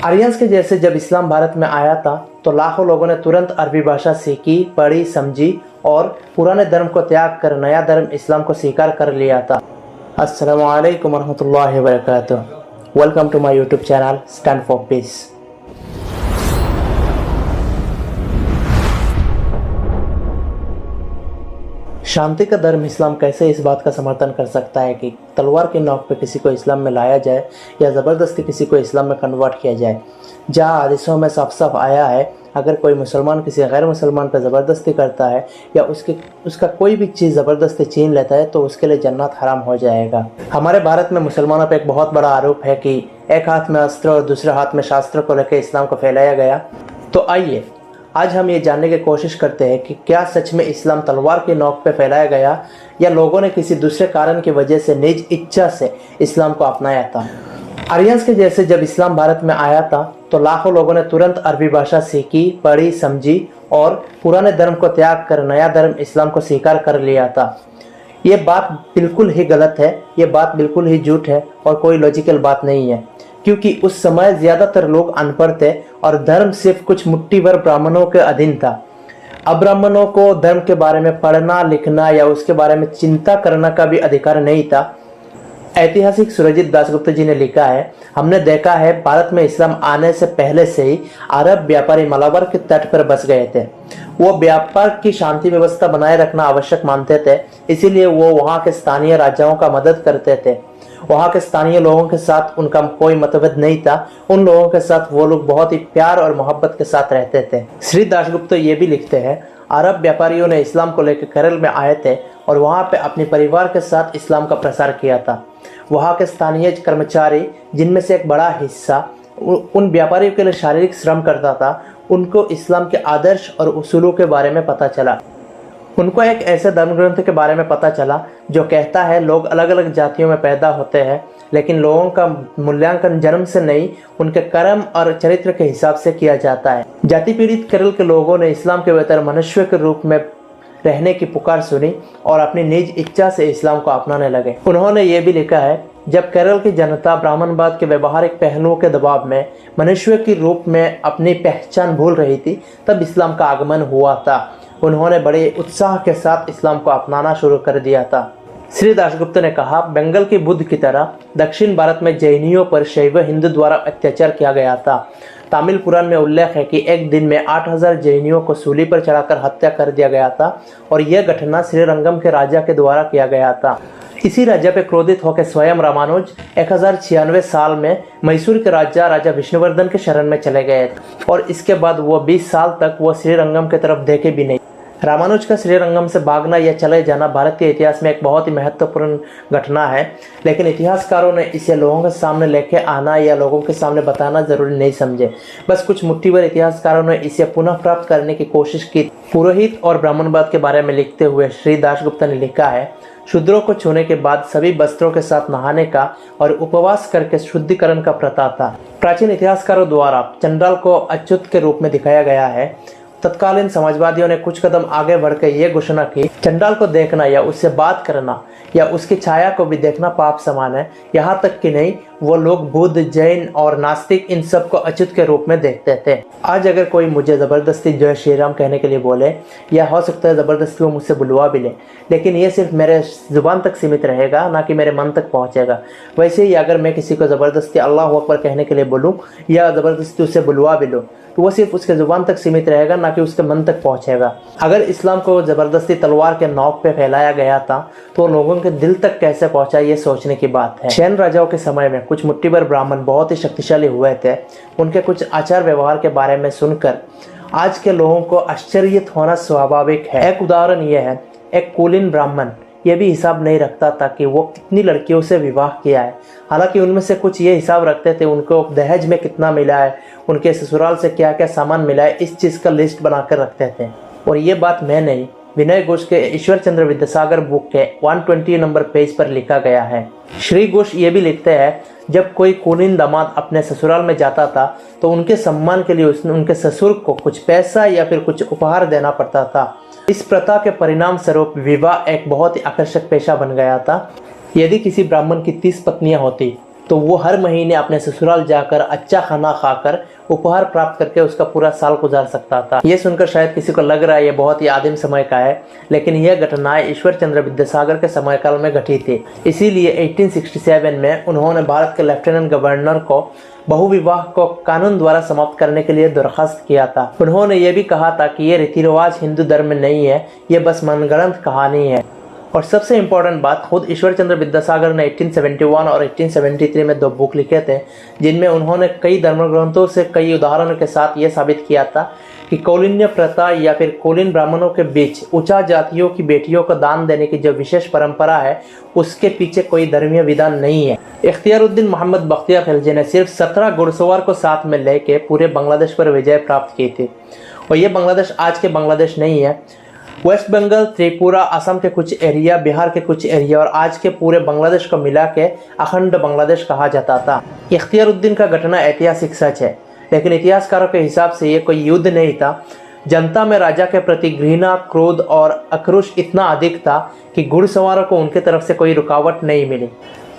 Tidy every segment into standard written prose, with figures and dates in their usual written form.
Aryans के जैसे जब इस्लाम भारत में आया था तो लाखों लोगों ने तुरंत अरबी भाषा सीखी, पढ़ी, समझी और पुराने धर्म को त्याग कर नया धर्म इस्लाम को स्वीकार कर लिया था। अस्सलामु अलैकुम रहमतुल्लाहि व बरकातुहू। Welcome to my YouTube channel stand for peace. शांति का धर्म इस्लाम कैसे इस बात का समर्थन कर सकता है कि तलवार की नोक पे किसी को इस्लाम में लाया जाए या ज़बरदस्ती किसी को इस्लाम में कन्वर्ट किया जाए, जहाँ हदीसों में साफ साफ आया है अगर कोई मुसलमान किसी गैर मुसलमान पर ज़बरदस्ती करता है या उसका कोई भी चीज़ ज़बरदस्ती छीन लेता है तो उसके लिए जन्नत हराम हो जाएगा। हमारे भारत में मुसलमानों पर एक बहुत बड़ा आरोप है कि एक हाथ में अस्त्र और दूसरे हाथ में शास्त्र को लेकर इस्लाम को फैलाया गया। तो आइए आज हम ये जानने की कोशिश करते हैं कि क्या सच में इस्लाम तलवार की नोक पे फैलाया गया या लोगों ने किसी दूसरे कारण की वजह से निज इच्छा से इस्लाम को अपनाया था। आर्यंस के जैसे जब इस्लाम भारत में आया था तो लाखों लोगों ने तुरंत अरबी भाषा सीखी, पढ़ी, समझी और पुराने धर्म को त्याग कर नया धर्म इस्लाम को स्वीकार कर लिया था। ये बात बिल्कुल ही गलत है, ये बात बिल्कुल ही झूठ है और कोई लॉजिकल बात नहीं है, क्योंकि उस समय ज़्यादातर लोग अनपढ़ थे और धर्म सिर्फ कुछ मुट्ठी भर ब्राह्मणों के अधीन था। अब ब्राह्मणों को धर्म के बारे में पढ़ना, लिखना या उसके बारे में चिंता करना का भी अधिकार नहीं था। ऐतिहासिक सुरजीत दासगुप्ता जी ने लिखा है, हमने देखा है भारत में इस्लाम आने से पहले से ही अरब व्यापारी मलाबार के तट पर बस गए थे। वो व्यापार की शांति व्यवस्था बनाए रखना आवश्यक मानते थे, इसीलिए वो वहाँ के स्थानीय राजाओं का मदद करते थे। वहाँ के स्थानीय लोगों के साथ उनका कोई मतभेद नहीं था, उन लोगों के साथ वो लोग बहुत ही प्यार और मोहब्बत के साथ रहते थे। श्री दासगुप्ता ये भी लिखते हैं, अरब व्यापारियों ने इस्लाम को लेकर केरल में आए थे और वहाँ पे अपने परिवार के साथ इस्लाम का प्रसार किया था। वहाँ के स्थानीय कर्मचारी, जिनमें से एक बड़ा हिस्सा उन व्यापारियों के लिए शारीरिक श्रम करता था, उनको इस्लाम के आदर्श और उसूलों के बारे में पता चला। उनको एक ऐसे धर्म ग्रंथ के बारे में पता चला जो कहता है लोग अलग अलग जातियों में पैदा होते हैं, लेकिन लोगों का मूल्यांकन जन्म से नहीं उनके कर्म और चरित्र के हिसाब से किया जाता है। जाति पीड़ित केरल के लोगों ने इस्लाम के बेहतर मनुष्य के रूप में रहने की पुकार सुनी और अपनी निज इच्छा से इस्लाम को अपनाने लगे। उन्होंने ये भी लिखा है, जब केरल की जनता ब्राह्मणवाद के व्यवहारिक पहलुओं के दबाव में मनुष्य के रूप में अपनी पहचान भूल रही थी, तब इस्लाम का आगमन हुआ था। उन्होंने बड़े उत्साह के साथ इस्लाम को अपनाना शुरू कर दिया था। श्री दासगुप्ता ने कहा, बंगाल के बुद्ध की तरह दक्षिण भारत में जैनियों पर शैव हिंदू द्वारा अत्याचार किया गया था। तमिल पुराण में उल्लेख है कि एक दिन में 8000 जैनियों को सूली पर चढ़ाकर हत्या कर दिया गया था और यह घटना श्रीरंगम के राजा के द्वारा किया गया था। इसी राजा पे क्रोधित होकर स्वयं रामानुज 1096 साल में मैसूर के राजा विष्णुवर्धन के शरण में चले गए और इसके बाद वो 20 साल तक वो श्रीरंगम की तरफ देखे भी नहीं। रामानुज का श्रीरंगम से भागना या चले जाना भारतीय इतिहास में एक बहुत ही महत्वपूर्ण घटना है, लेकिन इतिहासकारों ने इसे लोगों के सामने लेके आना या लोगों के सामने बताना जरूरी नहीं समझे। बस कुछ मुट्ठी भर इतिहासकारों ने इसे पुनः प्राप्त करने की कोशिश की। पुरोहित और ब्राह्मणवाद के बारे में लिखते हुए श्री दासगुप्ता ने लिखा है, शूद्रों को छूने के बाद सभी वस्त्रों के साथ नहाने का और उपवास करके शुद्धिकरण का प्रथा था। प्राचीन इतिहासकारों द्वारा चंडाल को अच्युत के रूप में दिखाया गया है। तत्कालीन समाजवादियों ने कुछ कदम आगे बढ़कर यह घोषणा की, चंडाल को देखना या उससे बात करना या उसकी छाया को भी देखना पाप समान है। यहाँ तक कि नहीं, वो लोग बुद्ध, जैन और नास्तिक इन सब को अच्युत के रूप में देखते थे। आज अगर कोई मुझे ज़बरदस्ती जय श्री राम कहने के लिए बोले, या हो सकता है ज़बरदस्ती वो मुझसे बुलवा भी ले, लेकिन ये सिर्फ मेरे ज़ुबान तक सीमित रहेगा, ना कि मेरे मन तक पहुँचेगा। वैसे ही अगर मैं किसी को ज़बरदस्ती अल्लाह अकबर कहने के लिए बोलूँ या ज़बरदस्ती उससे बुलवा भी लूँ, तो वो सिर्फ उसके ज़ुबान तक सीमित रहेगा, ना कि उसके मन तक पहुँचेगा। अगर इस्लाम को ज़बरदस्ती तलवार के नोक पे फैलाया गया था तो लोगों के दिल तक कैसे पहुँचा, ये सोचने की बात है। शैन राजाओं के समय में कुछ मुट्ठी भर ब्राह्मण बहुत ही शक्तिशाली हुए थे। उनके कुछ आचार व्यवहार के बारे में सुनकर आज के लोगों को आश्चर्यित होना स्वाभाविक है। एक उदाहरण यह है, एक कुलीन ब्राह्मण ये भी हिसाब नहीं रखता था कि वो कितनी लड़कियों से विवाह किया है। हालांकि उनमें से कुछ ये हिसाब रखते थे उनको दहेज में कितना मिला है, उनके ससुराल से क्या क्या सामान मिला है, इस चीज़ का लिस्ट बनाकर रखते थे। और ये बात मैं नहीं, विनय घोष के ईश्वर चंद्र विद्यासागर बुक के 120 नंबर पेज पर लिखा गया है। श्री घोष ये भी लिखते हैं, जब कोई कुलीन दामाद अपने ससुराल में जाता था तो उनके सम्मान के लिए उनके ससुर को कुछ पैसा या फिर कुछ उपहार देना पड़ता था। इस प्रथा के परिणाम स्वरूप विवाह एक बहुत ही आकर्षक पेशा बन गया था। यदि किसी ब्राह्मण की 30 पत्नियां होती तो वो हर महीने अपने ससुराल जाकर अच्छा खाना खाकर उपहार प्राप्त करके उसका पूरा साल गुजार सकता था। ये सुनकर शायद किसी को लग रहा है ये बहुत ही आदिम समय का है, लेकिन यह घटनाएं ईश्वर चंद्र विद्यासागर के समय काल में घटी थी। इसीलिए 1867 में उन्होंने भारत के लेफ्टिनेंट गवर्नर को बहुविवाह को कानून द्वारा समाप्त करने के लिए दरखास्त किया था। उन्होंने ये भी कहा था कि ये रीति रिवाज हिंदू धर्म में नहीं है, ये बस मनगढ़ंत कहानी है। और सबसे इम्पोर्टेंट बात, खुद ईश्वर चंद्र विद्यासागर ने 1871 और 1873 में 2 बुक लिखे थे, जिनमें उन्होंने कई धर्म ग्रंथों से कई उदाहरणों के साथ ये साबित किया था कि कौलिन्य प्रथा या फिर कौलिन ब्राह्मणों के बीच उच्च जातियों की बेटियों को दान देने की जो विशेष परंपरा है, उसके पीछे कोई धर्मीय विधान नहीं है। इख्तियारुद्दीन मोहम्मद बख्तियार खिलजी ने सिर्फ 17 घुड़सवार को साथ में लेके पूरे बांग्लादेश पर विजय प्राप्त की थी। और ये बांग्लादेश आज के बांग्लादेश नहीं है। वेस्ट बंगाल, त्रिपुरा, असम के कुछ एरिया, बिहार के कुछ एरिया और आज के पूरे बांग्लादेश को मिला के अखंड बांग्लादेश कहा जाता था। इख्तियारुद्दीन का घटना ऐतिहासिक सच है, लेकिन इतिहासकारों के हिसाब से ये कोई युद्ध नहीं था। जनता में राजा के प्रति घृणा, क्रोध और आक्रोश इतना अधिक था कि घुड़सवारों को उनके तरफ से कोई रुकावट नहीं मिली।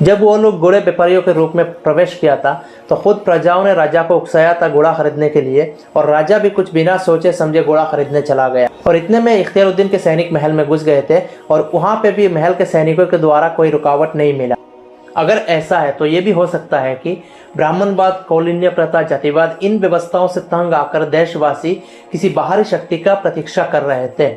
जब वो लोग घोड़े व्यापारियों के रूप में प्रवेश किया था तो खुद प्रजाओं ने राजा को उकसाया था घोड़ा खरीदने के लिए, और राजा भी कुछ बिना सोचे समझे घोड़ा खरीदने चला गया। और इतने में इख्तियारुद्दीन के सैनिक महल में घुस गए थे और वहां पे भी महल के सैनिकों के द्वारा कोई रुकावट नहीं मिला। अगर ऐसा है तो ये भी हो सकता है कि ब्राह्मणवाद, कौलिन्य प्रथा, जातिवाद, इन व्यवस्थाओं से तंग आकर देशवासी किसी बाहरी शक्ति का प्रतीक्षा कर रहे थे।